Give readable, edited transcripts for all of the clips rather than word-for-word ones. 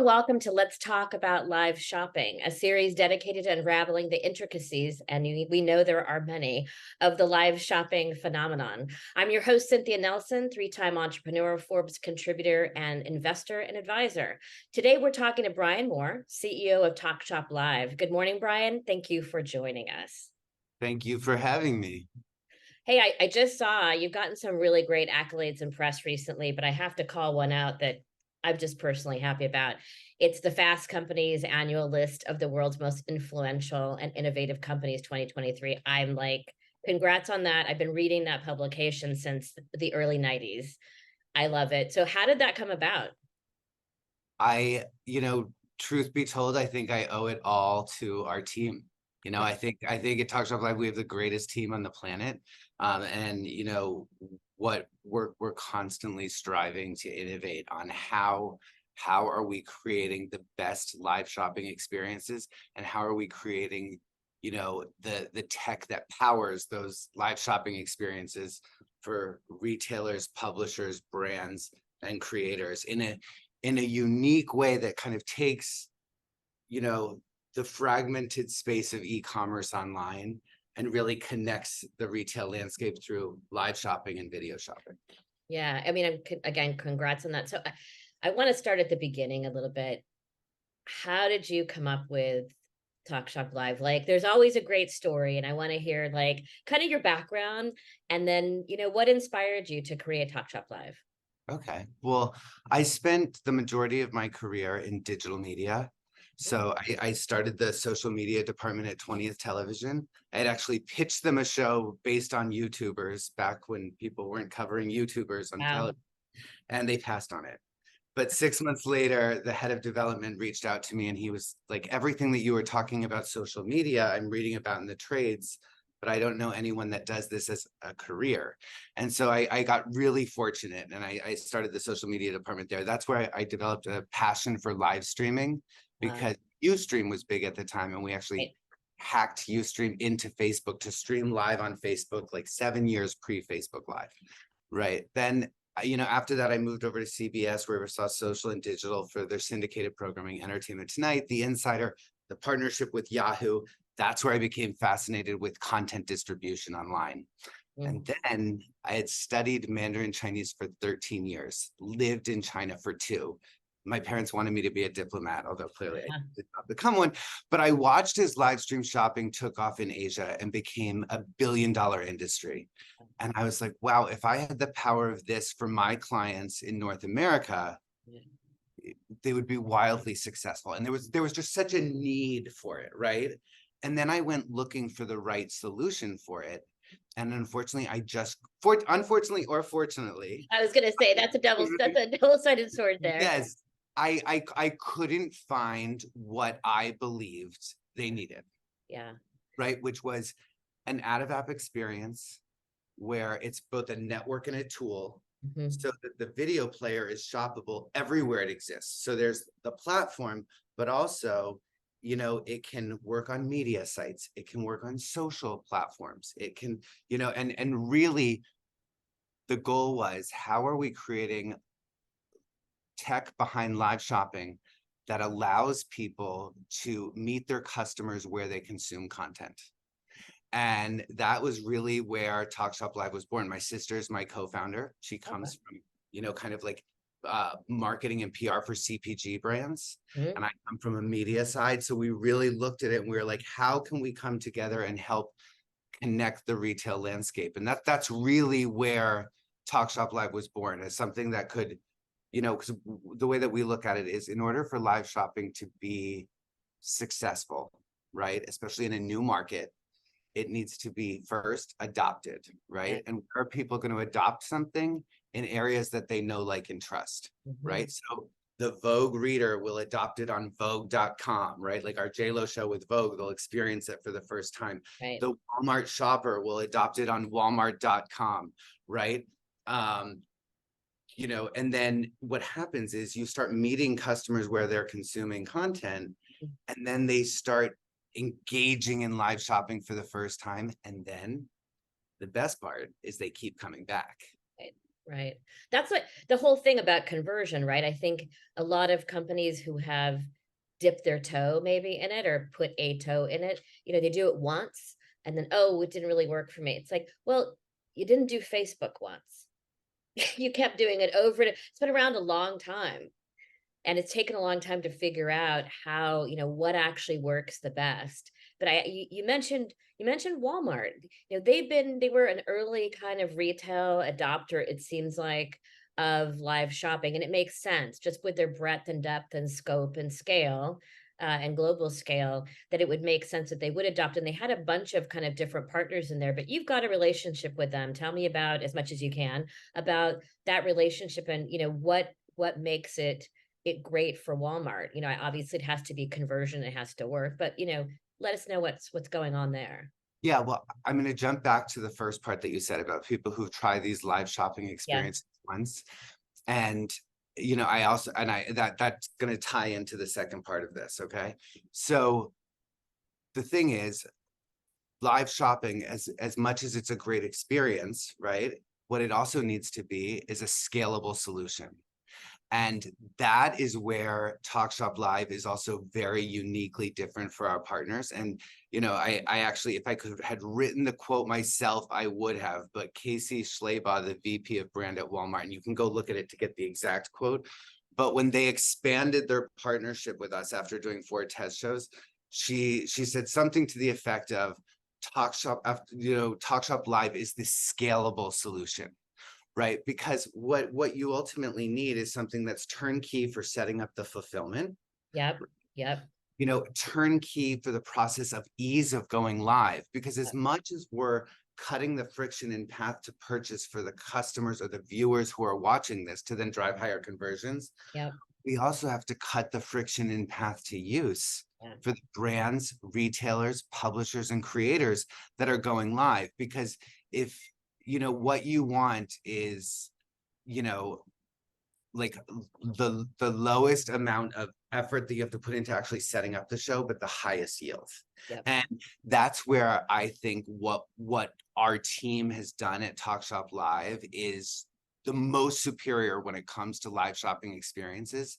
welcome to Let's Talk About Live Shopping, a series dedicated to unraveling the intricacies, and we know there are many, of the live shopping phenomenon. I'm your host, Cynthia Nelson, three-time entrepreneur, Forbes contributor, and investor and advisor. Today, we're talking to Bryan Moore, CEO of TalkShopLive. Good morning, Bryan. Thank you for joining us. Thank you for having me. Hey, I just saw you've gotten some really great accolades and press recently, but I have to call one out that I'm just personally happy about. It's the Fast Company's annual list of the world's most influential and innovative companies 2023. I'm like, congrats on that. I've been reading that publication since the early 90s. I love it. So how did that come about? Truth be told, I think I owe it all to our team. I think at TalkShopLive, we have the greatest team on the planet. What we're constantly striving to innovate on how are we creating the best live shopping experiences, and how are we creating the tech that powers those live shopping experiences for retailers, publishers, brands, and creators in a unique way that kind of takes the fragmented space of e-commerce online and really connects the retail landscape through live shopping and video shopping. Yeah, I mean, again, congrats on that. So I want to start at the beginning a little bit. How did you come up with TalkShopLive? Like, there's always a great story, and I want to hear like kind of your background, and then what inspired you to create TalkShopLive. Okay, well, I spent the majority of my career in digital media. So I started the social media department at 20th Television. I had actually pitched them a show based on YouTubers back when people weren't covering YouTubers on television, and they passed on it. But 6 months later, the head of development reached out to me, and he was like, everything that you were talking about social media, I'm reading about in the trades, but I don't know anyone that does this as a career. And so I got really fortunate, and I started the social media department there. That's where I developed a passion for live streaming, because Ustream was big at the time, and we actually hacked Ustream into Facebook to stream live on Facebook like 7 years pre-Facebook Live. Right. Then, after that, I moved over to CBS, where we saw social and digital for their syndicated programming, Entertainment Tonight, The Insider, the partnership with Yahoo. That's where I became fascinated with content distribution online. And then I had studied Mandarin Chinese for 13 years, lived in China for 2. My parents wanted me to be a diplomat, although clearly I did not become one. But I watched as live stream shopping took off in Asia and became a billion-dollar industry. And I was like, wow, if I had the power of this for my clients in North America, they would be wildly successful. And there was just such a need for it, right? And then I went looking for the right solution for it. And unfortunately, unfortunately or fortunately, I was going to say that's a double-sided sword there. Yes. I couldn't find what I believed they needed. Yeah. Right. Which was an out-of-app experience where it's both a network and a tool, so that the video player is shoppable everywhere it exists. So there's the platform, but also, it can work on media sites. It can work on social platforms. It can, and really the goal was, how are we creating tech behind live shopping that allows people to meet their customers where they consume content? And that was really where TalkShopLive was born. My sister's my co-founder. She comes from, kind of like marketing and PR for CPG brands. And I come from a media side. So we really looked at it and we were like, how can we come together and help connect the retail landscape? And that's really where TalkShopLive was born, as something that could, because the way that we look at it is, in order for live shopping to be successful, right, especially in a new market, it needs to be first adopted, right? And where are people going to adopt something? In areas that they know, like, and trust, right? So the Vogue reader will adopt it on Vogue.com, right? Like our JLo show with Vogue, they'll experience it for the first time. The Walmart shopper will adopt it on Walmart.com, right? And then what happens is you start meeting customers where they're consuming content, and then they start engaging in live shopping for the first time. And then the best part is they keep coming back. Right. That's what the whole thing about conversion, right? I think a lot of companies who have dipped their toe maybe in it or put a toe in it, they do it once and then, oh, it didn't really work for me. It's like, well, you didn't do Facebook once. You kept doing it over and it's been around a long time. And it's taken a long time to figure out how, what actually works the best. But you mentioned Walmart. They were an early kind of retail adopter, it seems like, of live shopping, and it makes sense just with their breadth and depth and scope and scale, and global scale, that it would make sense that they would adopt. And they had a bunch of kind of different partners in there, but you've got a relationship with them. Tell me about, as much as you can, about that relationship and what makes it great for Walmart. Obviously it has to be conversion, it has to work, but let us know what's going on there. Yeah, well, I'm going to jump back to the first part that you said about people who try these live shopping Yeah. experiences once. And, I also, and that's going to tie into the second part of this. Okay. So the thing is, live shopping, as much as it's a great experience, right? What it also needs to be is a scalable solution. And that is where TalkShopLive is also very uniquely different for our partners. And, I actually, if I could had written the quote myself, I would have, but Casey Schleybaugh, the VP of brand at Walmart, and you can go look at it to get the exact quote. But when they expanded their partnership with us after doing 4 test shows, she said something to the effect of TalkShopLive is the scalable solution. Right, because what you ultimately need is something that's turnkey for setting up the fulfillment, Yep. Yep. turnkey for the process of ease of going live. Because as Yep. much as we're cutting the friction in path to purchase for the customers or the viewers who are watching this to then drive higher conversions, Yep. we also have to cut the friction in path to use Yeah. for the brands, retailers, publishers, and creators that are going live. Because if what you want is, you know, like the lowest amount of effort that you have to put into actually setting up the show, but the highest yield. Yep. And that's where I think what our team has done at TalkShop Live is the most superior when it comes to live shopping experiences,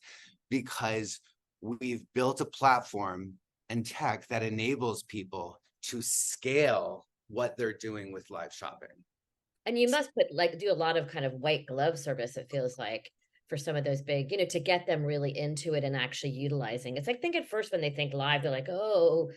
because we've built a platform and tech that enables people to scale what they're doing with live shopping. And you must do a lot of kind of white glove service, it feels like, for some of those big, to get them really into it and actually utilizing. It's like, think at first when they think live, they're like, oh,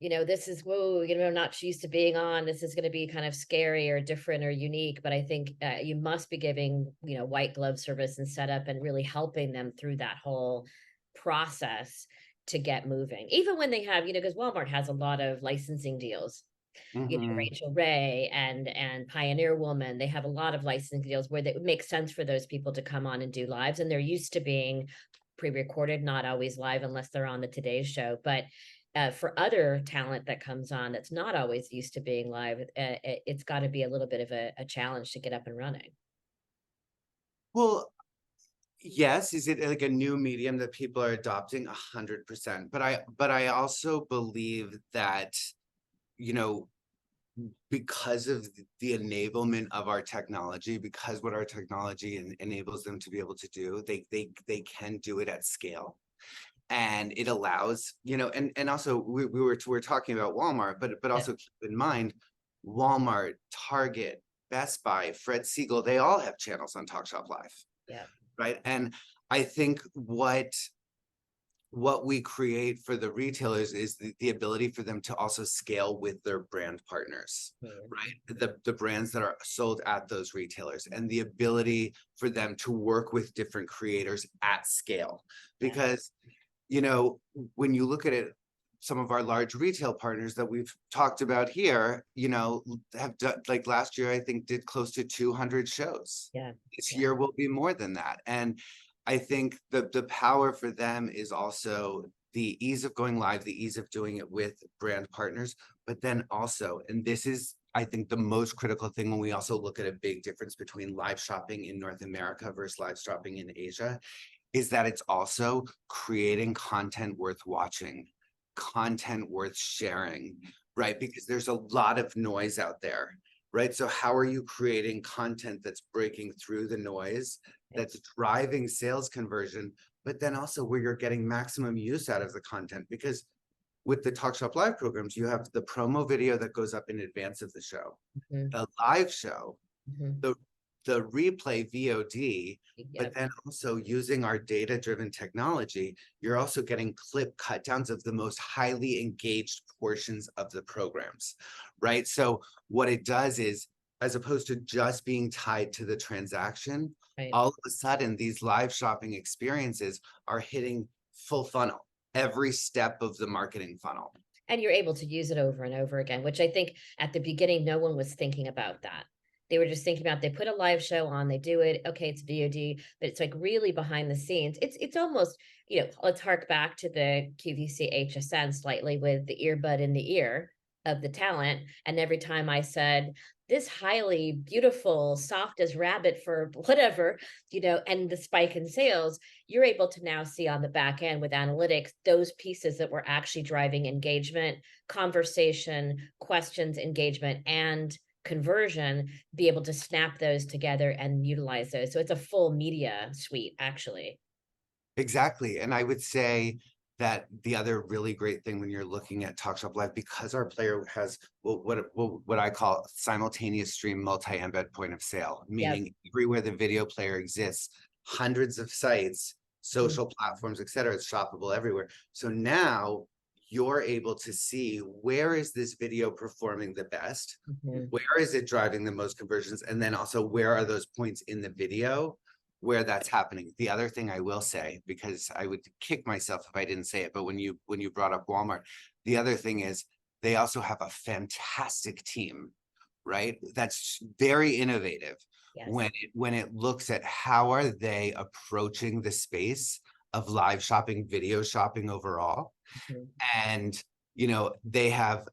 this is, whoa, I'm not used to being on. This is going to be kind of scary or different or unique. But I think you must be giving, white glove service and setup and really helping them through that whole process to get moving. Even when they have, because Walmart has a lot of licensing deals. Mhm. Rachel Ray and Pioneer Woman, they have a lot of licensing deals where it would make sense for those people to come on and do lives. And they're used to being pre-recorded, not always live unless they're on the Today Show. But for other talent that comes on that's not always used to being live, it's got to be a little bit of a challenge to get up and running. Well, yes, is it like a new medium that people are adopting? 100%. But I also believe that, you know, because of the enablement of our technology, because what our technology enables them to be able to do, they can do it at scale. And it allows, and also we're talking about Walmart, but Yeah. also keep in mind, Walmart, Target, Best Buy, Fred Siegel, they all have channels on TalkShop Live. Yeah. Right. And I think what we create for the retailers is the ability for them to also scale with their brand partners, right? The brands that are sold at those retailers, and the ability for them to work with different creators at scale. Because, when you look at it, some of our large retail partners that we've talked about here, have done, like last year, I think did close to 200 shows. Yeah. This Yeah. year will be more than that. And I think the power for them is also the ease of going live, the ease of doing it with brand partners, but then also, and this is, I think, the most critical thing when we also look at a big difference between live shopping in North America versus live shopping in Asia, is that it's also creating content worth watching, content worth sharing, right? Because there's a lot of noise out there. right? So how are you creating content that's breaking through the noise, that's driving sales conversion, but then also where you're getting maximum use out of the content? Because with the Talk Shop Live programs, you have the promo video that goes up in advance of the show, Mhm, a live show, mhm. the replay VOD, but Yep. then also using our data-driven technology, you're also getting clip cut downs of the most highly engaged portions of the programs, right? So what it does is, as opposed to just being tied to the transaction, Right. all of a sudden these live shopping experiences are hitting full funnel, every step of the marketing funnel. And you're able to use it over and over again, which I think at the beginning, no one was thinking about that. They were just thinking about they put a live show on, they do it, okay, it's VOD, but it's like really behind the scenes. It's almost, let's hark back to the QVC HSN slightly with the earbud in the ear of the talent. And every time I said, this highly beautiful, soft as rabbit for whatever, and the spike in sales, you're able to now see on the back end with analytics those pieces that were actually driving engagement, conversation, questions, engagement, and conversion, be able to snap those together and utilize those. So it's a full media suite, actually. Exactly. And I would say that the other really great thing when you're looking at Talk Shop Live, because our player has what I call simultaneous stream multi-embed point of sale, Yep. meaning everywhere the video player exists, hundreds of sites, Mhm. social platforms, et cetera, it's shoppable everywhere. So now you're able to see, where is this video performing the best? Mhm. Where is it driving the most conversions? And then also, where are those points in the video where that's happening? The other thing I will say, because I would kick myself if I didn't say it, but when you brought up Walmart, the other thing is they also have a fantastic team, right? That's very innovative Yes. when it looks at how are they approaching the space of live shopping, video shopping overall. Mhm. And they have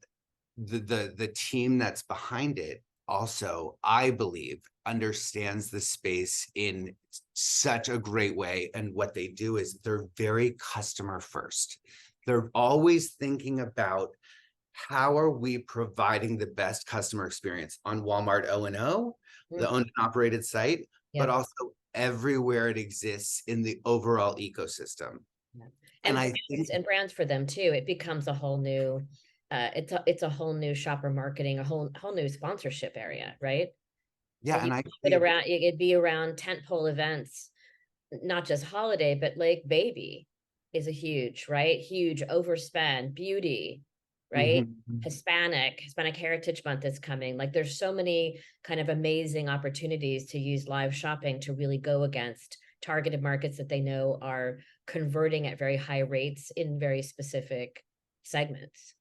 the team that's behind it also, I believe, understands the space in such a great way. And what they do is they're very customer first. They're always thinking about, how are we providing the best customer experience on Walmart O&O, the Mhm. owned and operated site, but Yep. also everywhere it exists in the overall ecosystem. Yeah. And And I think, brands for them too. It becomes a whole new, it's a whole new shopper marketing, a whole new sponsorship area, right? yeah, And and you I it think, around it'd be around tentpole events, not just holiday, but like baby is a huge, right? Huge overspend, beauty, right? mhm. Hispanic Heritage Month is coming. Like there's so many kind of amazing opportunities to use live shopping to really go against targeted markets that they know are converting at very high rates in very specific segments.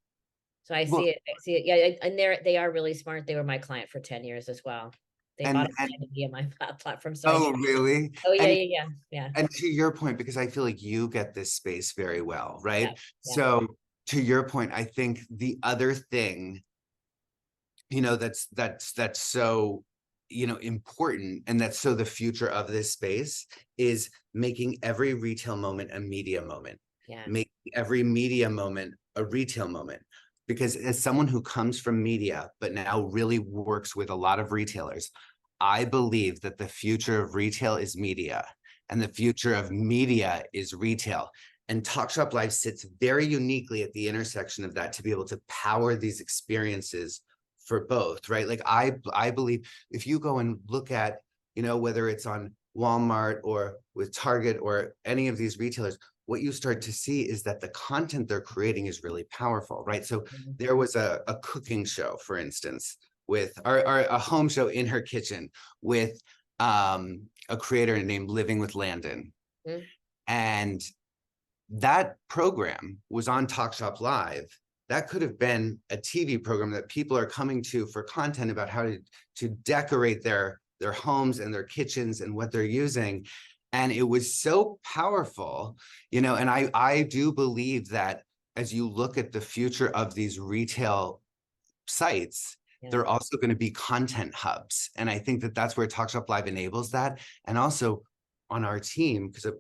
So I Well, see it. I see it. Yeah, and they are really smart. They were my client for 10 years as well. They bought and a identity on my platform, so I oh, knew. really? Oh yeah, And yeah, yeah, yeah, and to your point, because I feel like you get this space very well, yeah, right? yeah. So to your point, I think the other thing, that's so, important, and that's so the future of this space, is making every retail moment a media moment, Yeah. make every media moment a retail moment. Because as someone who comes from media, but now really works with a lot of retailers, I believe that the future of retail is media, and the future of media is retail. And Talk Shop Live sits very uniquely at the intersection of that, to be able to power these experiences for both, right? Like I believe, if you go and look at, whether it's on Walmart or with Target or any of these retailers, what you start to see is that the content they're creating is really powerful, right? So Mhm. there was a cooking show, for instance, with or a home show in her kitchen with a creator named Living with Landon. Mhm. And that program was on Talk Shop Live. That could have been a TV program that people are coming to for content about how to decorate their homes and their kitchens and what they're using. And it was so powerful, and I do believe that as you look at the future of these retail sites, Yeah. they're also going to be content hubs. And I think that that's where Talk Shop Live enables that. And also on our team, because,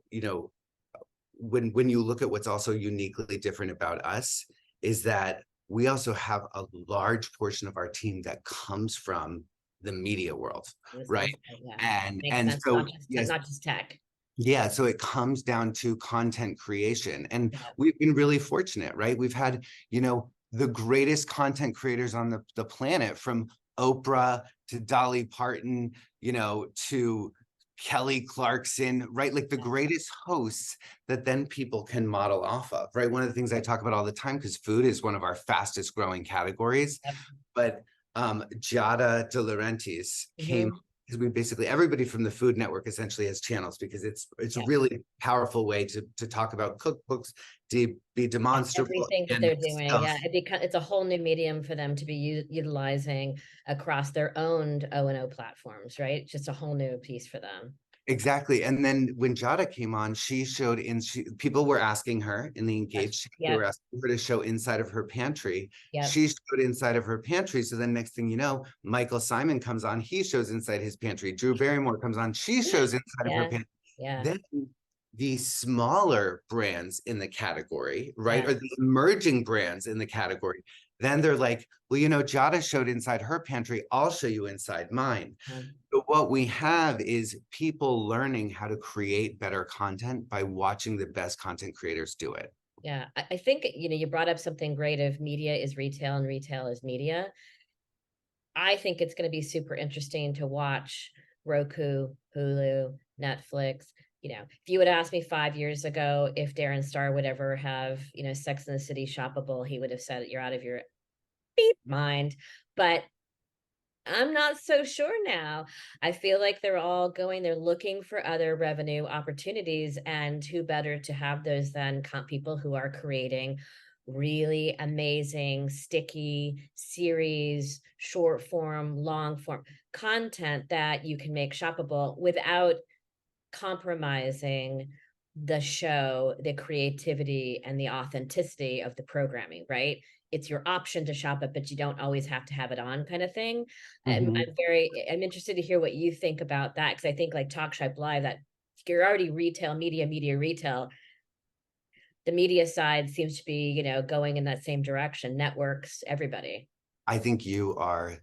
when you look at what's also uniquely different about us, is that we also have a large portion of our team that comes from the media world, I was gonna right? say, yeah, makes And sense. so yes, Not just tech. yeah, so it comes down to content creation. And Yeah. we've been really fortunate, right? We've had, the greatest content creators on the planet, from Oprah to Dolly Parton, to Kelly Clarkson, right? Like the Yeah. greatest hosts that then people can model off of, right? One of the things I talk about all the time, because food is one of our fastest growing categories, Yep. but Giada De Laurentiis came, Mhm. because we basically, everybody from the Food Network essentially has channels, because it's a Yeah. really powerful way to talk about cookbooks, to be Yeah, demonstrable everything that and they're doing, stuff. yeah, it's a whole new medium for them to be utilizing across their own O&O platforms, right? Just a whole new piece for them. Exactly. And then when Jada came on, she showed people were asking her in the Yes. engaged, they were Yep. asking her to show inside of her pantry. Yep. She showed inside of her pantry. So then next thing you know, Michael Simon comes on, he shows inside his pantry. Drew Barrymore comes on, she shows inside of her Yeah. pantry. Yeah. Then the smaller brands in the category, right? Yeah. Or the emerging brands in the category, then they're like, well, Jada showed inside her pantry, I'll show you inside mine. Yeah. But what we have is people learning how to create better content by watching the best content creators do it. Yeah. I think, you brought up something great of media is retail and retail is media. I think it's going to be super interesting to watch Roku, Hulu, Netflix. If you would ask me 5 years ago if Darren Star would ever have, Sex in the City shoppable, he would have said, you're out of your beep mind. But I'm not so sure now. I feel like they're looking for other revenue opportunities, and who better to have those than people who are creating really amazing, sticky series, short form, long form content that you can make shoppable without compromising the show, the creativity, and the authenticity of the programming, right? It's your option to shop it, but you don't always have to have it on, kind of thing. Mhm. I'm interested to hear what you think about that, because I think like Talk Shop Live, that you're already retail, media, retail. The media side seems to be, going in that same direction. Networks, everybody. I think you are,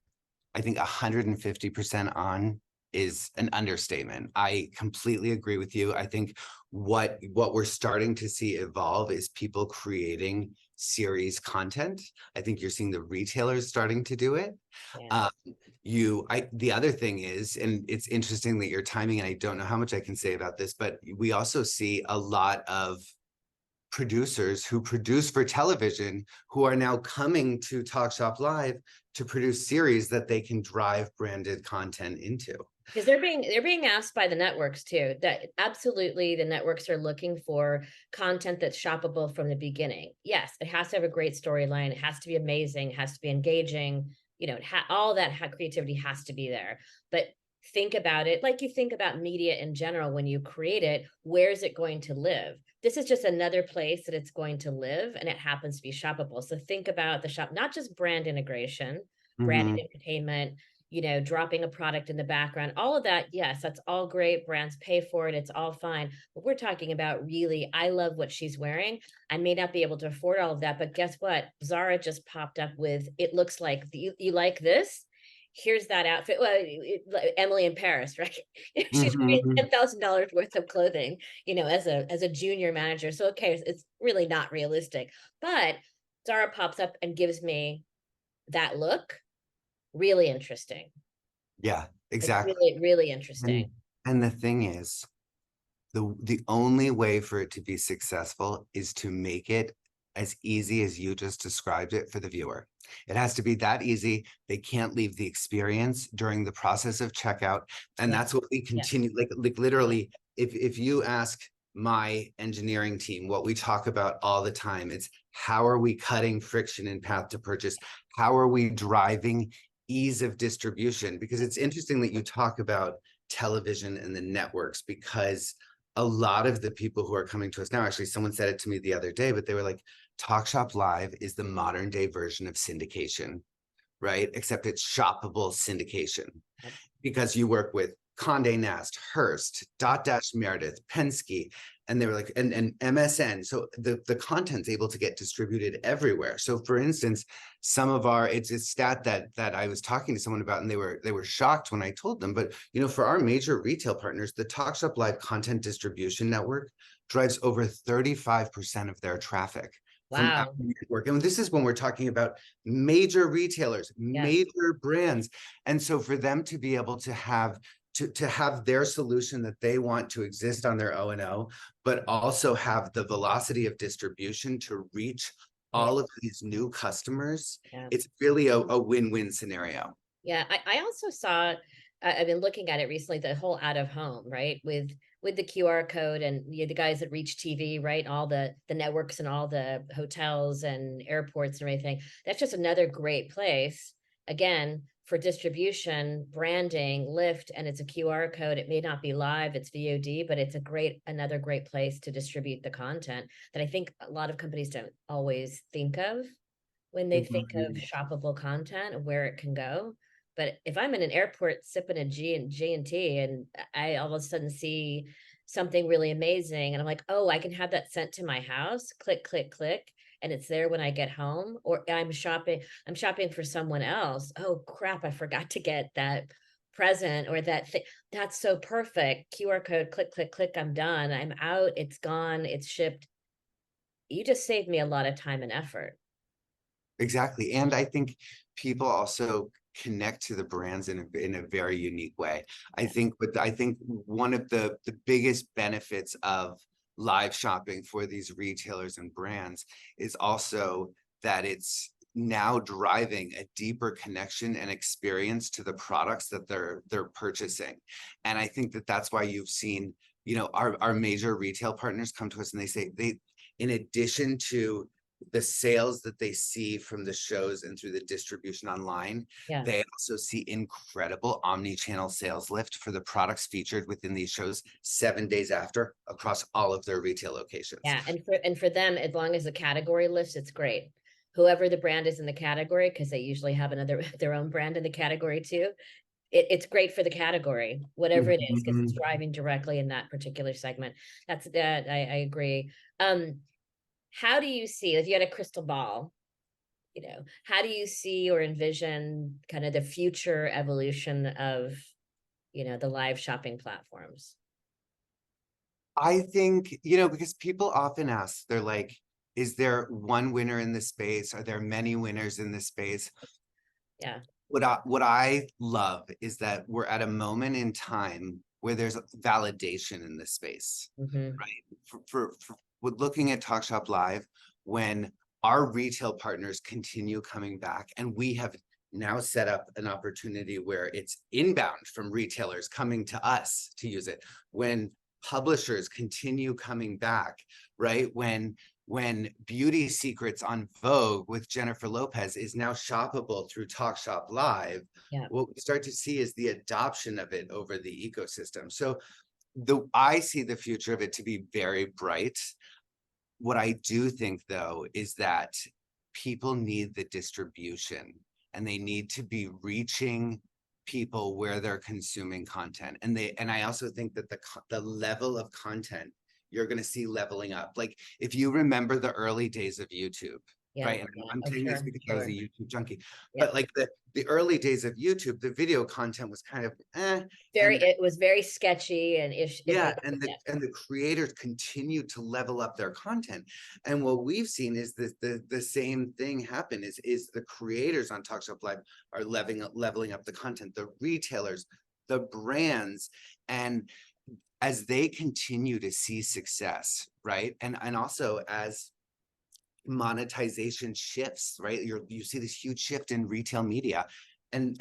I think 150% on is an understatement. I completely agree with you. I think what we're starting to see evolve is people creating series content. I think you're seeing the retailers starting to do it. Yeah. Uh, the other thing is, and it's interesting that your timing, and I don't know how much I can say about this, but we also see a lot of producers who produce for television who are now coming to Talk Shop Live to produce series that they can drive branded content into. Because they're being asked by the networks too, that absolutely the networks are looking for content that's shoppable from the beginning. Yes, it has to have a great storyline, it has to be amazing, it has to be engaging, all that creativity has to be there. But think about it like you think about media in general. When you create it, where is it going to live? This is just another place that it's going to live, and it happens to be shoppable. So think about the shop, not just brand integration, brand Mhm. entertainment, dropping a product in the background, all of that. Yes, that's all great. Brands pay for it. It's all fine. But we're talking about really, I love what she's wearing. I may not be able to afford all of that, but guess what? Zara just popped up with, it looks like, you like this? Here's that outfit. Well, Emily in Paris, right? She's wearing Mhm. $10,000 worth of clothing, as a junior manager. So, okay, it's really not realistic. But Zara pops up and gives me that look. Really interesting. Yeah, Like exactly. really, really And interesting. and the thing is, the only way for it to be successful is to make it as easy as you just described it for the viewer. It has to be that easy. They can't leave the experience during the process of checkout. And Yeah. that's what we Yeah. continue, like literally, if you ask my engineering team, what we talk about all the time, it's how are we cutting friction in path to purchase? How are we driving ease of distribution? Because it's interesting that you talk about television and the networks, because a lot of the people who are coming to us now, actually, someone said it to me the other day, but they were like, Talk Shop Live is the modern day version of syndication, right? Except it's shoppable syndication, because you work with Condé Nast, Hearst, Dotdash Meredith, Penske, And they were like, and MSN. So the content's able to get distributed everywhere. So for instance, some of our, it's a stat that I was talking to someone about, and they were shocked when I told them. But for our major retail partners, the TalkShop Live content distribution network drives over 35% of their traffic from our Wow. network. And this is when we're talking about major retailers, Yeah. major brands. And so for them to be able to have their solution that they want to exist on their O&O, but also have the velocity of distribution to reach Yeah. all of these new customers, Yeah. it's really a win-win scenario. Yeah, I also saw, I've been looking at it recently, the whole out of home, right? With the QR code and the guys at Reach TV, right? All the networks and all the hotels and airports and everything. That's just another great place, again, for distribution, branding, lift, and it's a QR code. It may not be live, it's VOD, but it's another great place to distribute the content that I think a lot of companies don't always think of when they think of Mhm. shoppable content and where it can go. But if I'm in an airport sipping a G&T and I all of a sudden see something really amazing and I'm like, oh, I can have that sent to my house, click, click, click, and it's there when I get home, or I'm shopping for someone else. Oh crap, I forgot to get that present or that thing. That's so perfect. QR code, click, click, click, I'm done. I'm out, it's gone, it's shipped. You just saved me a lot of time and effort. Exactly. And I think people also connect to the brands in a very unique way. I think one of the biggest benefits of live shopping for these retailers and brands is also that it's now driving a deeper connection and experience to the products that they're purchasing. And I think that that's why you've seen, our major retail partners come to us and they say in addition to the sales that they see from the shows and through the distribution online, Yeah. they also see incredible omni-channel sales lift for the products featured within these shows 7 days after across all of their retail locations. Yeah, and for them, as long as the category lifts, it's great. Whoever the brand is in the category, because they usually have another their own brand in the category too. It's great for the category, whatever it is, because it's Mhm. driving directly in that particular segment. That's that I agree. How do you see if you had a crystal ball, how do you see or envision kind of the future evolution of, the live shopping platforms? I think, because people often ask, they're like, is there one winner in this space? Are there many winners in this space? Yeah. What I love is that we're at a moment in time where there's validation in this space, Hmm. right? For with looking at TalkShop Live, when our retail partners continue coming back, and we have now set up an opportunity where it's inbound from retailers coming to us to use it, when publishers continue coming back, right? When Beauty Secrets on Vogue with Jennifer Lopez is now shoppable through TalkShop Live, Yeah. what we start to see is the adoption of it over the ecosystem. So I see the future of it to be very bright. What I do think though is that people need the distribution and they need to be reaching people where they're consuming content. And I also think that the level of content you're going to see leveling up. Like if you remember the early days of YouTube, Yeah. right? And Yeah. I'm Oh, saying this sure. because I was a Sure. YouTube junkie, but Yep. like the early days of YouTube, the video content was kind of and It was very sketchy and ish. yeah, Yeah. and the creators continue to level up their content. And what we've seen is that the same thing happen is the creators on TalkShop Live are leveling up the content, the retailers, the brands, and as they continue to see success, right? And also as monetization shifts, right? You see this huge shift in retail media, and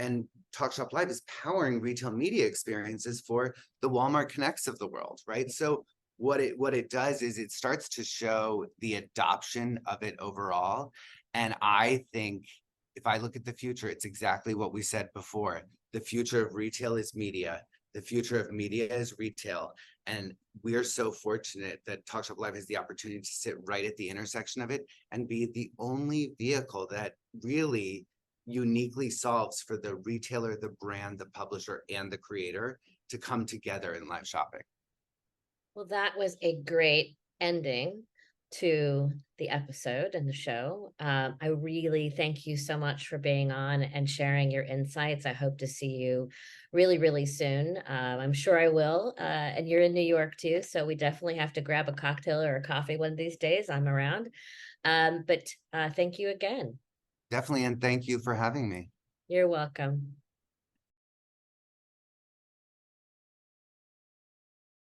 TalkShop Live is powering retail media experiences for the Walmart Connects of the world, right? So what it does is it starts to show the adoption of it overall, and I think if I look at the future, it's exactly what we said before. The future of retail is media. The future of media is retail. And we are so fortunate that TalkShop Live has the opportunity to sit right at the intersection of it and be the only vehicle that really uniquely solves for the retailer, the brand, the publisher, and the creator to come together in live shopping. Well, that was a great ending to the episode and the show. I really thank you so much for being on and sharing your insights. I hope to see you really, really soon. I'm sure I will. And you're in New York too, so we definitely have to grab a cocktail or a coffee one of these days. I'm around. But thank you again. Definitely, and thank you for having me. You're welcome.